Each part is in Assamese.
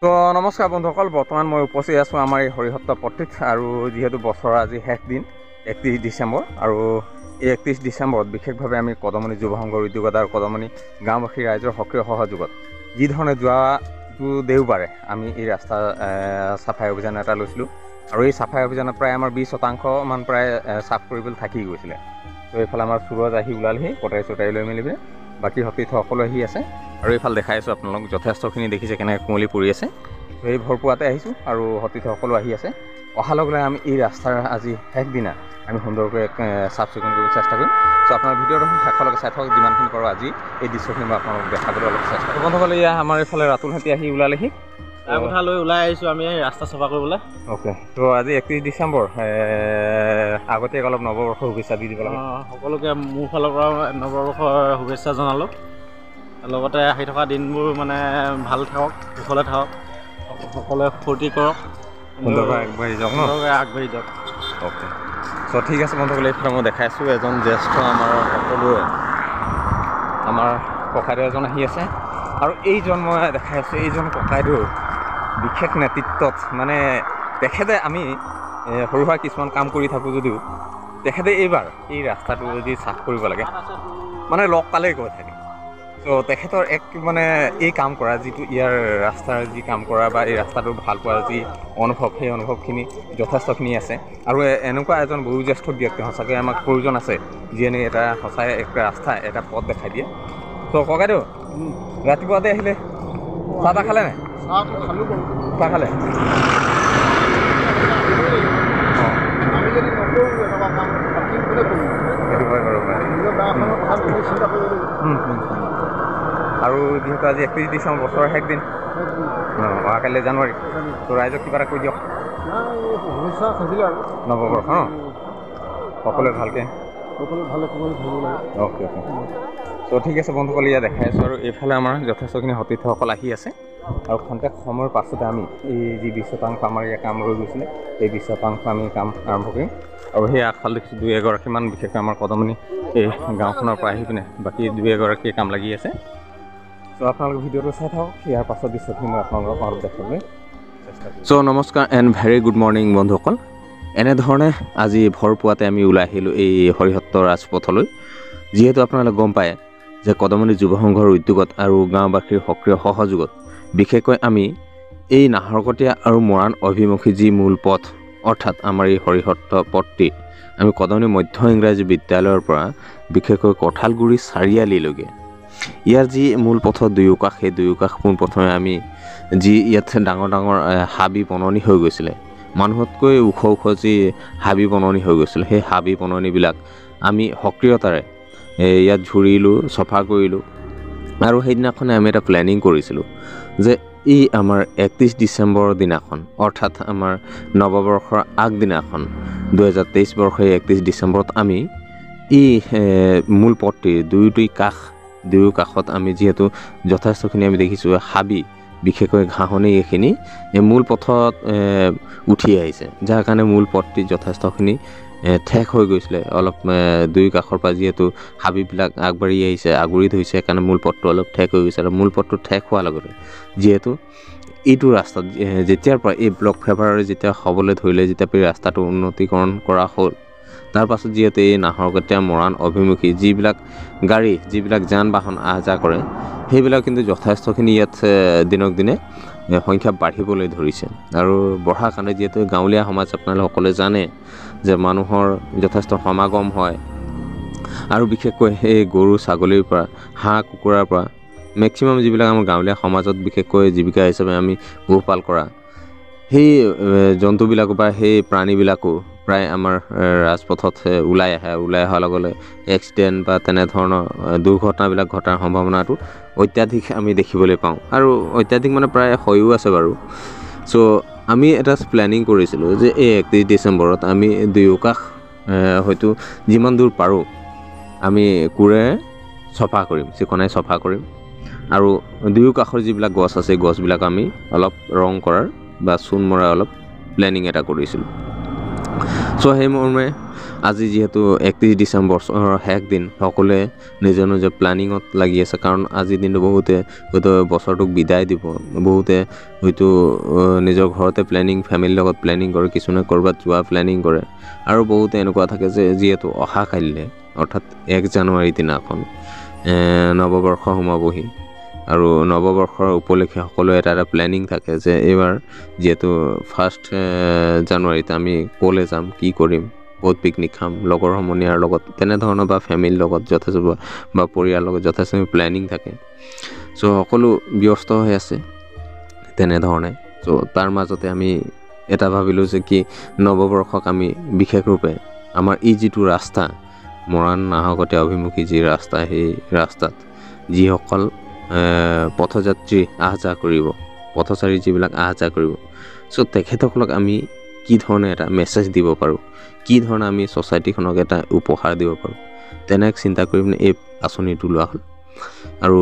তো নমস্কাৰ বন্ধুসকল, বৰ্তমান মই উপস্থিত আছোঁ আমাৰ এই হৰিহত্ত পট্টিত। আৰু যিহেতু বছৰৰ আজি শেষ দিন 31 ডিচেম্বৰ, আৰু এই 31 ডিচেম্বৰত বিশেষভাৱে আমি কদমনি যুৱ সংঘৰ উদ্যোগত আৰু কদমনি গাঁওবাসী ৰাইজৰ সক্ৰিয় সহযোগত যিধৰণে যোৱাটো দেওবাৰে আমি এই ৰাস্তা চাফাই অভিযান এটা লৈছিলোঁ। আৰু এই চাফাই অভিযানত প্ৰায় আমাৰ 20% মান প্ৰায় চাফ কৰিবলৈ থাকি গৈছিলে। তো এইফালে আমাৰ সুৰজ আহি ওলালহি কটাৰী চটাৰী লৈ মেলি বাকী সতীৰ্থ সকলো আহি আছে। আৰু এইফালে দেখাই আছোঁ আপোনালোক যথেষ্টখিনি দেখিছে কেনেকৈ কুঁৱলী পৰি আছে। তো এই ভৰপুৱাতে আহিছোঁ আৰু সতীৰ্থ সকলো আহি আছে। অহাৰ লগে লগে আমি এই ৰাস্তাৰ আজি শেষ দিনা আমি সুন্দৰকৈ চাফ চিকুণ কৰিবলৈ চেষ্টা কৰিম। চ' আপোনাৰ ভিডিঅ'টো শেষলৈকে চাই থাকক, যিমানখিনি পাৰোঁ আজি এই দৃশ্যখিনি মই আপোনালোকক দেখাবলৈ অলপ চেষ্টা কৰিম। বন্ধুসকল, এয়া আমাৰ এইফালে ৰাতুলহঁতি আহি ওলালেহি। কথা লৈ ওলাই আহিছোঁ আমি ৰাস্তা চাফা কৰিবলৈ। অ'কে, তো আজি 31 ডিচেম্বৰ, আগতীয়াকৈ অলপ নৱবৰ্ষৰ শুভেচ্ছা দি দিব লাগে। সকলোকে মোৰ ফালৰ পৰা নৱবৰ্ষৰ শুভেচ্ছা জনালোঁ। লগতে আহি থকা দিনবোৰ মানে ভাল থাকক, কুশলে থাকক, সকলোৱে ফূৰ্তি কৰক, সুন্দৰকৈ আগবাঢ়ি যাওক আগবাঢ়ি যাওক। অ'কে, চ' ঠিক আছে বন্ধুসকল, এইফালে মই দেখাই আছোঁ এজন জ্যেষ্ঠ আমাৰ সকলোৱে আমাৰ ককাইদেউ এজন আহি আছে। আৰু এইজন মই দেখাই আছোঁ এইজন ককাইদেউৰ বিশেষ নেতৃত্বত, মানে তেখেতে আমি সৰু সুৰা কিছুমান কাম কৰি থাকোঁ যদিও তেখেতে এইবাৰ এই ৰাস্তাটো যদি চাফ কৰিব লাগে মানে লগ পালেই কৈ থাকে। ত' তেখেতৰ এক মানে এই কাম কৰা যিটো ইয়াৰ ৰাস্তাৰ যি কাম কৰা বা এই ৰাস্তাটো ভাল পোৱাৰ যি অনুভৱ, সেই অনুভৱখিনি যথেষ্টখিনি আছে। আৰু এনেকুৱা এজন বয়োজ্যেষ্ঠ ব্যক্তি সঁচাকৈ আমাক প্ৰয়োজন আছে যিয়ে এটা সঁচাই এক ৰাস্তা এটা পথ দেখাই দিয়ে। ত' ককাইদেউ ৰাতিপুৱাতে আহিলে, চাহ তাহ খালে নাই? চাহ খালে? আৰু যিহেতু আজি 31 ডিচেম্বৰ বছৰৰ শেষ দিন, অহাকাইলৈ জানুৱাৰী, তো ৰাইজক কিবা এটা কৈ দিয়ক। নৱবৰ্ষ সকলোৱে ভালকৈ অ'কে অ'কে। ত' ঠিক আছে বন্ধুসকল, ইয়াত দেখাই আছোঁ। আৰু এইফালে আমাৰ যথেষ্টখিনি সতীৰ্থসকল আহি আছে। আৰু খন্তেক সময়ৰ পাছতে আমি এই যি 20% আমাৰ ইয়াত কাম ৰৈ গৈছিলে, এই 20% আমি কাম আৰম্ভ কৰিম। আৰু সেই আগফালে দেখিছোঁ 2-এগৰাকীমান, বিশেষকৈ আমাৰ কদমনি এই গাঁওখনৰ পৰা আহি পিনে বাকী 2-এগৰাকীয়ে কাম লাগি আছে। চ' আপোনালোকে ভিডিঅ'টো চাই থাকক, ইয়াৰ পাছত দৃশ্যখিনি মই আপোনালোকক অলপ দেখাবলৈ চেষ্টা কৰিম। চ' নমস্কাৰ এণ্ড ভেৰি গুড মৰ্ণিং বন্ধুসকল। এনেধৰণে আজি ভৰপুৱাতে আমি ওলাই আহিলোঁ এই হৰিহত্ত ৰাজপথলৈ। যিহেতু আপোনালোকে গম পায় যে কদমনি যুৱ সংঘৰ উদ্যোগত আৰু গাঁওবাসীৰ সক্ৰিয় সহযোগত বিশেষকৈ আমি এই নাহৰকটীয়া আৰু মৰাণ অভিমুখী যি মূল পথ, অৰ্থাৎ আমাৰ এই হৰিহত্ত পথটি আমি কদমনি মধ্য ইংৰাজী বিদ্যালয়ৰ পৰা বিশেষকৈ কঁঠালগুৰি চাৰিআলিলৈকে ইয়াৰ যি মূল পথৰ দুয়োকাষ, সেই দুয়োকাষ পোনপ্ৰথমে আমি যি ইয়াত ডাঙৰ ডাঙৰ হাবি বননি হৈ গৈছিলে, মানুহতকৈ ওখ ওখ যি হাবি বননি হৈ গৈছিলে, সেই হাবি বননিবিলাক আমি সক্ৰিয়তাৰে ইয়াত ঝুৰিলোঁ, চফা কৰিলোঁ। আৰু সেইদিনাখনে আমি এটা প্লেনিং কৰিছিলোঁ যে এই আমাৰ 31 ডিচেম্বৰৰ দিনাখন, অৰ্থাৎ আমাৰ নৱবৰ্ষৰ আগদিনাখন 2023 বৰ্ষৰ 31 ডিচেম্বৰত আমি এই মূল পথটিৰ দুয়ো কাষত আমি যিহেতু যথেষ্টখিনি আমি দেখিছোঁ হাবি, বিশেষকৈ ঘাঁহনি, এইখিনি মূল পথত উঠি আহিছে, যাৰ কাৰণে মূল পথটি যথেষ্টখিনি ঠেক হৈ গৈছিলে। অলপ দুয়ো কাষৰ পৰা যিহেতু হাবিবিলাক আগবাঢ়ি আহিছে, আগুৰি ধৰিছে, সেইকাৰণে মূল পথটো অলপ ঠেক হৈ গৈছে। আৰু মূল পথটো ঠেক হোৱাৰ লগতে যিহেতু এইটো ৰাস্তাত যেতিয়াৰ পৰা এই ব্লক ফেভাৰৰে যেতিয়া হ'বলৈ ধৰিলে, যেতিয়া ৰাস্তাটো উন্নতিকৰণ কৰা হ'ল, তাৰ পাছত যিহেতু এই নাহৰকটীয়া মৰাণ অভিমুখী যিবিলাক গাড়ী, যিবিলাক যান বাহন আহ যাহ কৰে, সেইবিলাক কিন্তু যথেষ্টখিনি ইয়াত দিনক দিনে সংখ্যা বাঢ়িবলৈ ধৰিছে। আৰু বঢ়াৰ কাৰণে যিহেতু গাঁৱলীয়া সমাজ আপোনালোকে সকলোৱে জানে যে মানুহৰ যথেষ্ট সমাগম হয়। আৰু বিশেষকৈ সেই গৰু ছাগলীৰ পৰা, হাঁহ কুকুৰাৰ পৰা, মেক্সিমাম যিবিলাক আমাৰ গাঁৱলীয়া সমাজত বিশেষকৈ জীৱিকা হিচাপে আমি পোহপাল কৰা সেই জন্তুবিলাকো বা সেই প্ৰাণীবিলাকো প্ৰায় আমাৰ ৰাজপথত ওলাই আহে। ওলাই অহাৰ লগে লগে এক্সিডেণ্ট বা তেনেধৰণৰ দুৰ্ঘটনাবিলাক ঘটাৰ সম্ভাৱনাটো অত্যাধিক আমি দেখিবলৈ পাওঁ। আৰু অত্যাধিক মানে প্ৰায় হয়ো আছে বাৰু। চ' আমি এটা প্লেনিং কৰিছিলোঁ যে এই 31 ডিচেম্বৰত আমি দুয়োকাষ হয়তো যিমান দূৰ পাৰোঁ আমি কোৰে চফা কৰিম, চিকনাই চফা কৰিম। আৰু দুয়ো কাষৰ যিবিলাক গছ আছে, গছবিলাক আমি অলপ ৰং কৰাৰ বা চূণ মৰাৰ অলপ প্লেনিং এটা কৰিছিলোঁ। চ' সেই মৰ্মে আজি যিহেতু 31 ডিচেম্বৰৰ শেষ দিন, সকলোৱে নিজৰ নিজৰ প্লেনিঙত লাগি আছে। কাৰণ আজিৰ দিনটো বহুতে হয়তো বছৰটোক বিদায় দিব, বহুতে হয়তো নিজৰ ঘৰতে ফেমিলিৰ লগত প্লেনিং কৰে, কিছুমানে ক'ৰবাত যোৱা প্লেনিং কৰে, আৰু বহুতে এনেকুৱা থাকে যে যিহেতু অহা কাইলৈ অৰ্থাৎ 1 জানুৱাৰী দিনাখন নৱবৰ্ষ সোমাবহি, আৰু নৱবৰ্ষৰ উপলক্ষে সকলোৱে এটা প্লেনিং থাকে যে এইবাৰ যিহেতু 1 জানুৱাৰীত আমি ক'লৈ যাম, কি কৰিম, বহুত পিকনিক খাম লগৰ সমনীয়াৰ লগত, তেনেধৰণৰ বা ফেমিলিৰ লগত যথেষ্ট বা পৰিয়ালৰ লগত যথেষ্ট প্লেনিং থাকে। চ' সকলো ব্যস্ত হৈ আছে তেনেধৰণে। চ' তাৰ মাজতে আমি এটা ভাবিলোঁ যে কি নৱবৰ্ষক আমি বিশেষ ৰূপে আমাৰ এই যিটো ৰাস্তা মৰাণ নাহকটীয়া অভিমুখী যি ৰাস্তা, সেই ৰাস্তাত যিসকল পথযাত্ৰী আহ-যাহ কৰিব, পথচাৰী যিবিলাক আহ-যাহ কৰিব, চ' তেখেতসকলক আমি কি ধৰণে এটা মেছেজ দিব পাৰোঁ, কি ধৰণে আমি ছ'চাইটিখনক এটা উপহাৰ দিব পাৰোঁ, তেনে চিন্তা কৰি পিনে এই আঁচনিটো লোৱা হ'ল। আৰু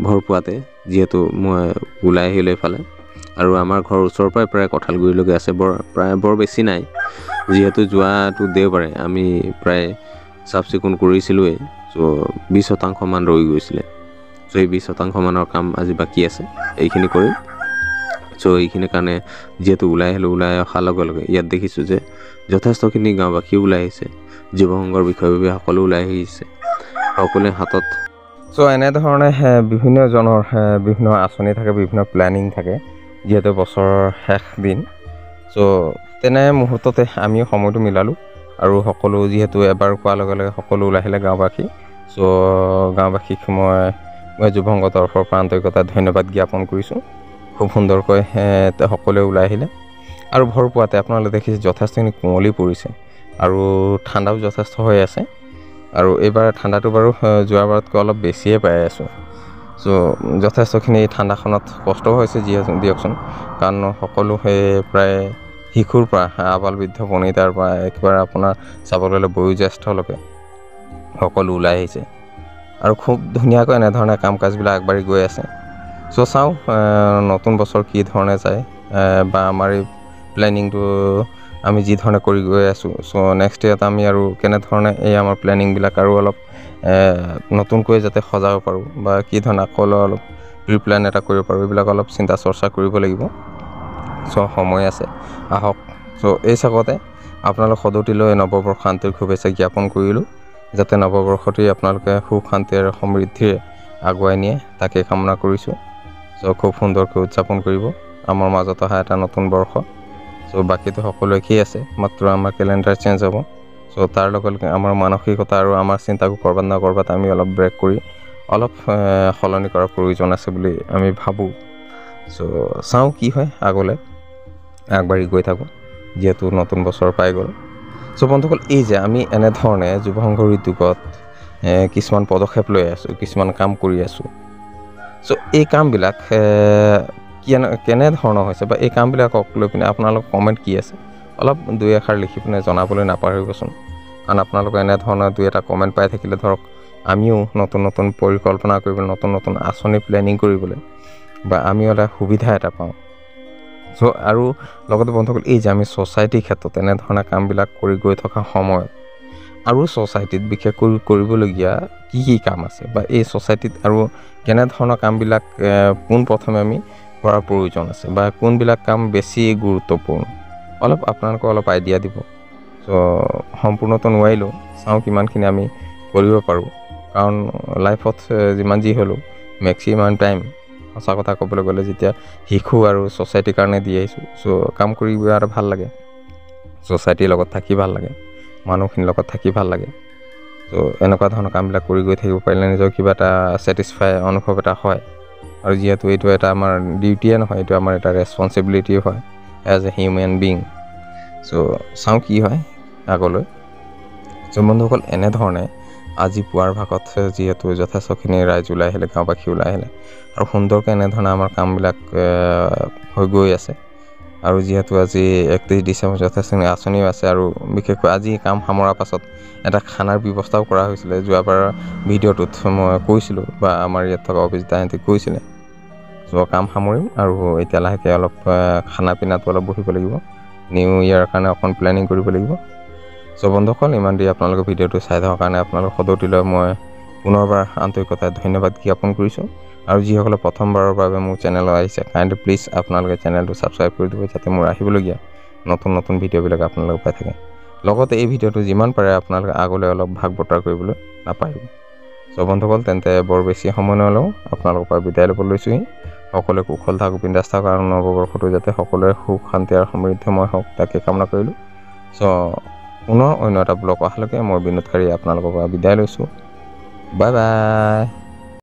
ভৰপুৱাতে যিহেতু মই ওলাই আহিলোঁ এইফালে, আৰু আমাৰ ঘৰৰ ওচৰৰ পৰাই প্ৰায় কঁঠালগুৰিলৈকে আছে, বৰ বেছি নাই, যিহেতু যোৱাটো দেওবাৰে আমি প্ৰায় চাফ চিকুণ কৰিছিলোঁৱেই। চ' 20% ৰৈ গৈছিলে। চ' এই 20% কাম আজি বাকী আছে, এইখিনি কৰিম। চ' এইখিনিৰ কাৰণে যিহেতু ওলাই আহিলোঁ, ওলাই অহাৰ লগে লগে ইয়াত দেখিছোঁ যে যথেষ্টখিনি গাঁওবাসীও ওলাই আহিছে, যুৱ সংঘৰ বিষয়ববীয়াসকলো ওলাই আহিছে, সকলোৱে হাতত। চ' এনেধৰণে বিভিন্নজনৰ বিভিন্ন আঁচনি থাকে, বিভিন্ন প্লেনিং থাকে, যিহেতু বছৰৰ শেষ দিন। চ' তেনে মুহূৰ্ততে আমিও সময়টো মিলালোঁ, আৰু সকলো যিহেতু এবাৰ কোৱাৰ লগে লগে সকলো ওলাই আহিলে গাঁওবাসী। চ' গাঁওবাসীক মই যুৱ সংঘৰ তৰফৰ পৰা আন্তৰিকতা ধন্যবাদ জ্ঞাপন কৰিছোঁ। খুব সুন্দৰকৈ সকলোৱে ওলাই আহিলে, আৰু ভৰপুৱাতে আপোনালোকে দেখিছে যথেষ্টখিনি কুঁৱলী পৰিছে, আৰু ঠাণ্ডাও যথেষ্ট হৈ আছে। আৰু এইবাৰ ঠাণ্ডাটো বাৰু যোৱাবাৰতকৈ অলপ বেছিয়ে পাই আছোঁ। চ' যথেষ্টখিনি ঠাণ্ডাখনত কষ্ট হৈছে দিয়কচোন, কাৰণ সকলো প্ৰায় শিশুৰ পৰা আবাল বৃদ্ধ বনিতাৰ পৰা একেবাৰে আপোনাৰ চাবলৈ গ'লে বয়োজ্যেষ্ঠলৈকে সকলো ওলাই আহিছে, আৰু খুব ধুনীয়াকৈ এনেধৰণে কাম কাজবিলাক আগবাঢ়ি গৈ আছে। চ' চাওঁ নতুন বছৰ কি ধৰণে যায়, বা আমাৰ এই প্লেনিংটো আমি যি ধৰণে কৰি গৈ আছোঁ, চ' নেক্সট ইয়াত আমি আৰু কেনেধৰণে এই আমাৰ প্লেনিংবিলাক আৰু অলপ নতুনকৈ যাতে সজাব পাৰোঁ, বা কি ধৰণে আকৌ অলপ প্ৰিপ্লেন এটা কৰিব পাৰোঁ, এইবিলাক অলপ চিন্তা চৰ্চা কৰিব লাগিব। চ' সময় আছে, আহক। চ' এই চাগতে আপোনালোক সদৌতিলৈ নৱবৰ্ষ আন্তৰিক শুভেচ্ছা জ্ঞাপন কৰিলোঁ, যাতে নৱবৰ্ষটি আপোনালোকে সুখ শান্তি আৰু সমৃদ্ধিৰে আগুৱাই নিয়ে, তাকে কামনা কৰিছোঁ। চ' খুব সুন্দৰকৈ উদযাপন কৰিব আমাৰ মাজত অহা এটা নতুন বৰ্ষ। চ' বাকীটো সকলো একেই আছে, মাত্ৰ আমাৰ কেলেণ্ডাৰ চেঞ্জ হ'ব। চ' তাৰ লগে লগে আমাৰ মানসিকতা আৰু আমাৰ চিন্তাকো ক'ৰবাত না ক'ৰবাত আমি অলপ ব্ৰেক কৰি অলপ সলনি কৰাৰ প্ৰয়োজন আছে বুলি আমি ভাবোঁ। চ' চাওঁ কি হয়, আগলৈ আগবাঢ়ি গৈ থাকোঁ, যিহেতু নতুন বছৰ পাই গ'ল। চ' বন্ধুসকল, এই যে আমি এনেধৰণে যুৱ সংঘৰ উদ্যোগত কিছুমান পদক্ষেপ লৈ আছোঁ, কিছুমান কাম কৰি আছোঁ। চ' এই কামবিলাক কেনেধৰণৰ হৈছে, বা এই কামবিলাকক লৈ পিনে আপোনালোকৰ কমেণ্ট কি আছে, অলপ 2 এষাৰ লিখি পিনে জনাবলৈ নাপাহৰিবচোন। কাৰণ আপোনালোকে এনেধৰণৰ 2 এটা কমেণ্ট পাই থাকিলে ধৰক আমিও নতুন নতুন পৰিকল্পনা কৰিবলৈ, নতুন নতুন আঁচনি প্লেনিং কৰিবলৈ, বা আমিও এটা সুবিধা এটা পাওঁ। চ' আৰু লগতে বন্ধুসকল, এই যে আমি ছ'চাইটিৰ ক্ষেত্ৰত এনেধৰণৰ কামবিলাক কৰি গৈ থকা সময়ত আৰু ছ'চাইটিত বিশেষকৈ কৰিবলগীয়া কি কাম আছে, বা এই ছ'চাইটিত আৰু কেনেধৰণৰ কামবিলাক পোনপ্ৰথমে আমি কৰাৰ প্ৰয়োজন আছে, বা কোনবিলাক কাম বেছি গুৰুত্বপূৰ্ণ, অলপ আপোনালোকে অলপ আইডিয়া দিব। চ' সম্পূৰ্ণটো নোৱাৰিলেও চাওঁ কিমানখিনি আমি কৰিব পাৰোঁ, কাৰণ লাইফত যিমান যি হ'লেও মেক্সিমাম টাইম সঁচা কথা ক'বলৈ গ'লে যেতিয়া শিশু আৰু ছ'চাইটিৰ কাৰণে দি আহিছোঁ। চ' কাম কৰি আৰু ভাল লাগে, ছ'চাইটিৰ লগত থাকি ভাল লাগে, মানুহখিনিৰ লগত থাকি ভাল লাগে। চ' এনেকুৱা ধৰণৰ কামবিলাক কৰি গৈ থাকিব পাৰিলে নিজৰ কিবা এটা ছেটিছফাই অনুভৱ এটা হয়। আৰু যিহেতু এইটো এটা আমাৰ ডিউটিয়ে নহয়, এইটো আমাৰ এটা ৰেছপনচিবিলিটিও হয় এজ এ হিউমেন বিং। চ' চাওঁ কি হয় আগলৈ। চ' বন্ধুসকল, এনেধৰণে আজি পুৱাৰ ভাগত যিহেতু যথেষ্টখিনি ৰাইজ ওলাই আহিলে, গাঁওবাসী ওলাই আহিলে, আৰু সুন্দৰকৈ এনেধৰণে আমাৰ কামবিলাক হৈ গৈ আছে। আৰু যিহেতু আজি 31 ডিচেম্বৰ যথেষ্টখিনি আঁচনিও আছে, আৰু বিশেষকৈ আজি কাম সামৰাৰ পাছত এটা খানাৰ ব্যৱস্থাও কৰা হৈছিলে। যোৱাবাৰ ভিডিঅ'টোত মই কৈছিলোঁ, বা আমাৰ ইয়াত থকা অভিজিতাহঁতে কৈছিলে। চ' কাম সামৰিম, আৰু এতিয়া লাহেকৈ অলপ খানা পিনাটো অলপ বহিব লাগিব, নিউ ইয়াৰ কাৰণে অকণ প্লেনিং কৰিব লাগিব। চ' বন্ধুসকল, ইমান দেৰি আপোনালোকে ভিডিঅ'টো চাই থকাৰ কাৰণে আপোনালোক সদৌতিলৈ মই পুনৰবাৰ আন্তৰিকতাৰে ধন্যবাদ জ্ঞাপন কৰিছোঁ। আৰু যিসকলে প্ৰথমবাৰৰ বাবে মোৰ চেনেলত আহিছে, কাইণ্ডলি প্লিজ আপোনালোকে চেনেলটো ছাবস্ক্ৰাইব কৰি দিব, যাতে মোৰ আহিবলগীয়া নতুন নতুন ভিডিঅ'বিলাক আপোনালোকে পাই থাকে। লগতে এই ভিডিঅ'টো যিমান পাৰে আপোনালোকে আগলৈ অলপ ভাগ বতৰা কৰিবলৈ নাপাহৰিব। চ' বন্ধুসকল, তেন্তে বৰ বেছি সময় নলওঁ, আপোনালোকৰ পৰা বিদায় ল'ব লৈছোঁহি। সকলোৱে কুশল থাকক, বিন্দাছ থাকক আৰু নৱবৰ্ষটো যাতে সকলোৰে সুখ শান্তি আৰু সমৃদ্ধিময় হওক তাকে কামনা কৰিলোঁ। চ' পুনৰ অন্য এটা ব্লগ অহালৈকে মই বিনোদকাৰী আপোনালোকৰ পৰা বিদায় লৈছোঁ। Bye bye.